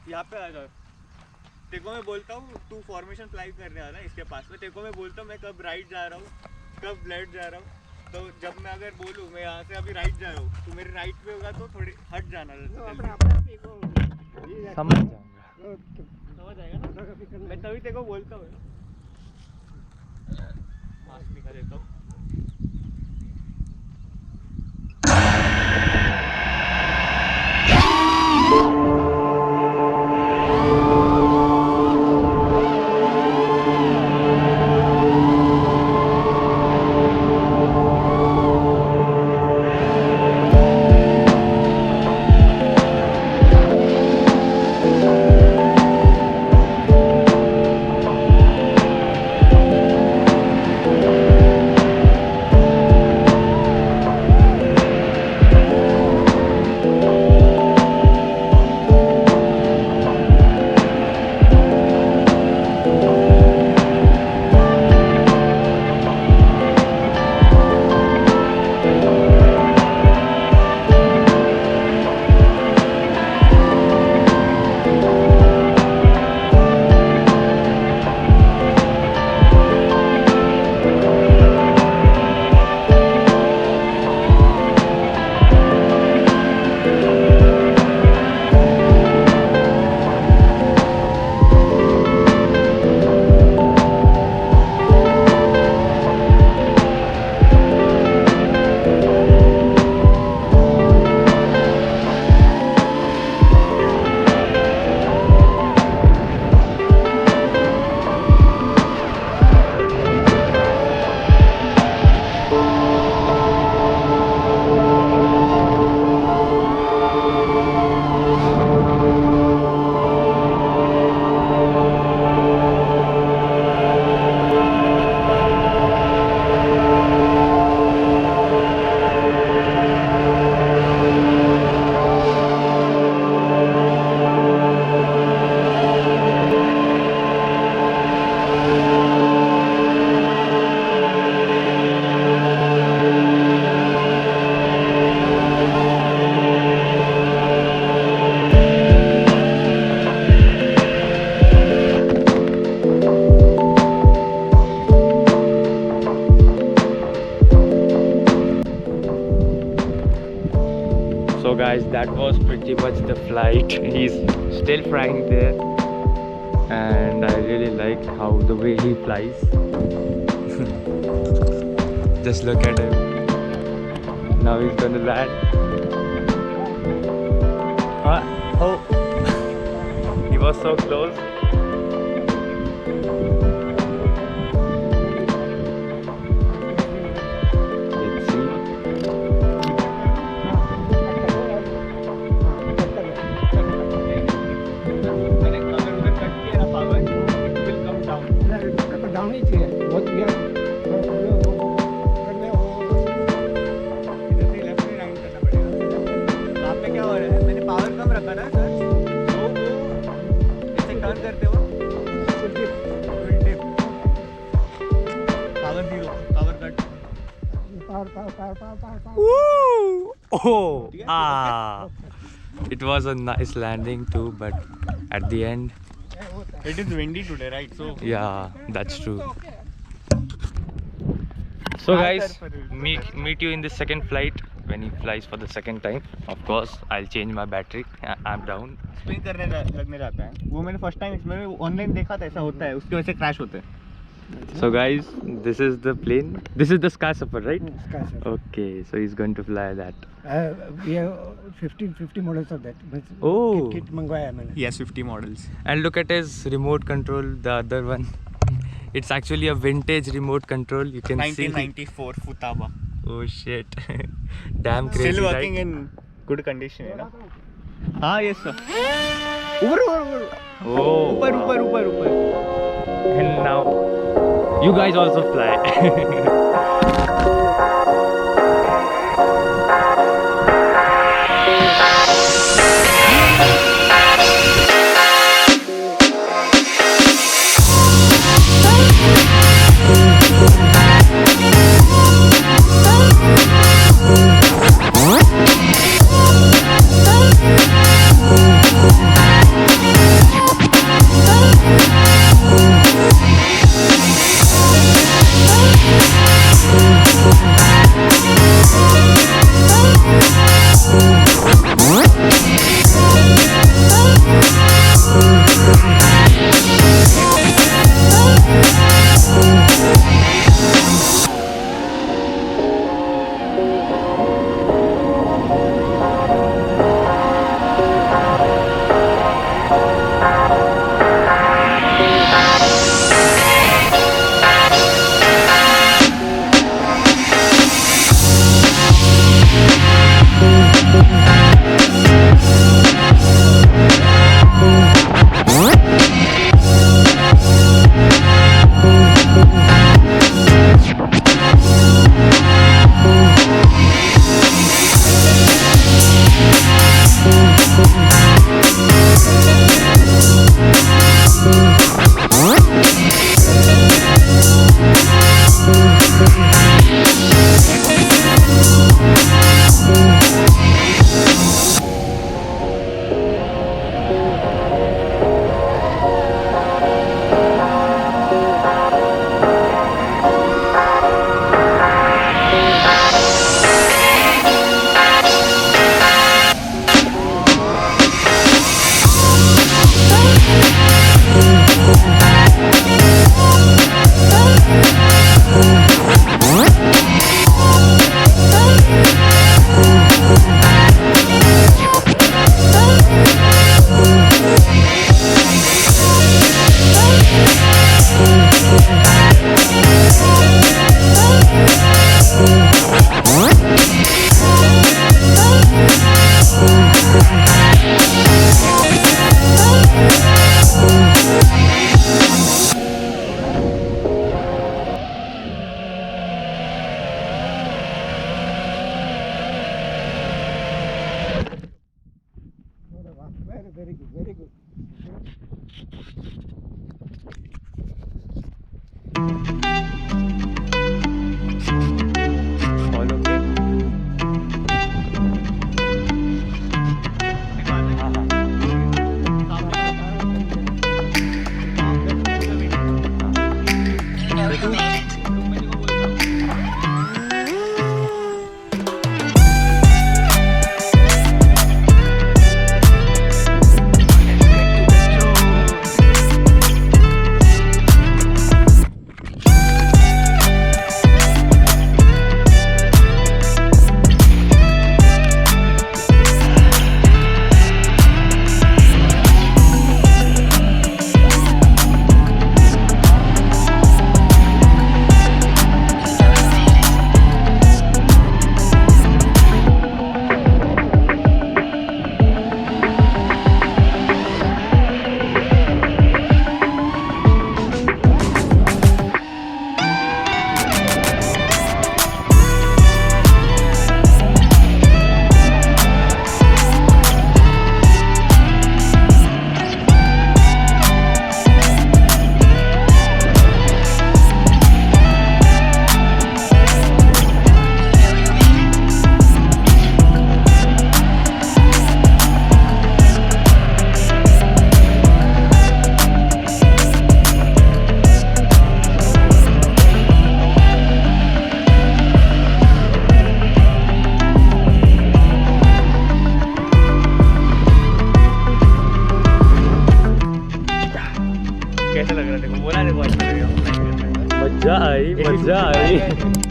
यहाँ पे आ जाओ। देखो मैं बोलता हूँ तू फॉर्मेशन फ्लाई करने वाला है इसके पास में। देखो मैं बोलता हूँ मैं कब राइट जा रहा हूँ कब लेफ्ट जा रहा हूँ। तो जब मैं अगर बोलूँ मैं यहाँ से अभी राइट जा रहा हूँ तो मेरे राइट पे होगा तो थोड़ी हट जाना। समझ जाऊंगा। समझ आएगा ना। मैं तभी तेरे को बोलता हूँ। मास्क दिखा देता हूँ। So guys, that was pretty much the flight. He's still flying there and I really like how the way he flies. Just look at him. Now he's gonna land. Oh, he was so close. Woo! Oh, it was a nice landing too, but at the end, it is windy today, right? So yeah, that's true. So guys, meet you in the second flight when he flies for the second time. Of course, I'll change my battery. I'm down. Spin करने लगने जाता है वो। मैंने first time इसमें online देखा था ऐसा होता है, उसकी वजह से क्रैश होते हैं। So guys, this is the plane. This is the Sky Sapper, right? Sky Sapper. Okay, so he's going to fly that. We have 50 models of that. Oh. Kit मंगवाया है मैंने. Yes, 50 models. And look at his remote control, the other one. It's actually a vintage remote control. You can 1994 Futaba. See. Oh shit. Damn crazy. Still working in good condition, है ना? हाँ, yes sir. ऊपर. Oh. ऊपर. And now you guys also fly. very good, very good. All okay? हाँ हाँ कैसा लग रहा है? देखो बोला देखो अच्छा लग रहा है। मजा आई मजा आई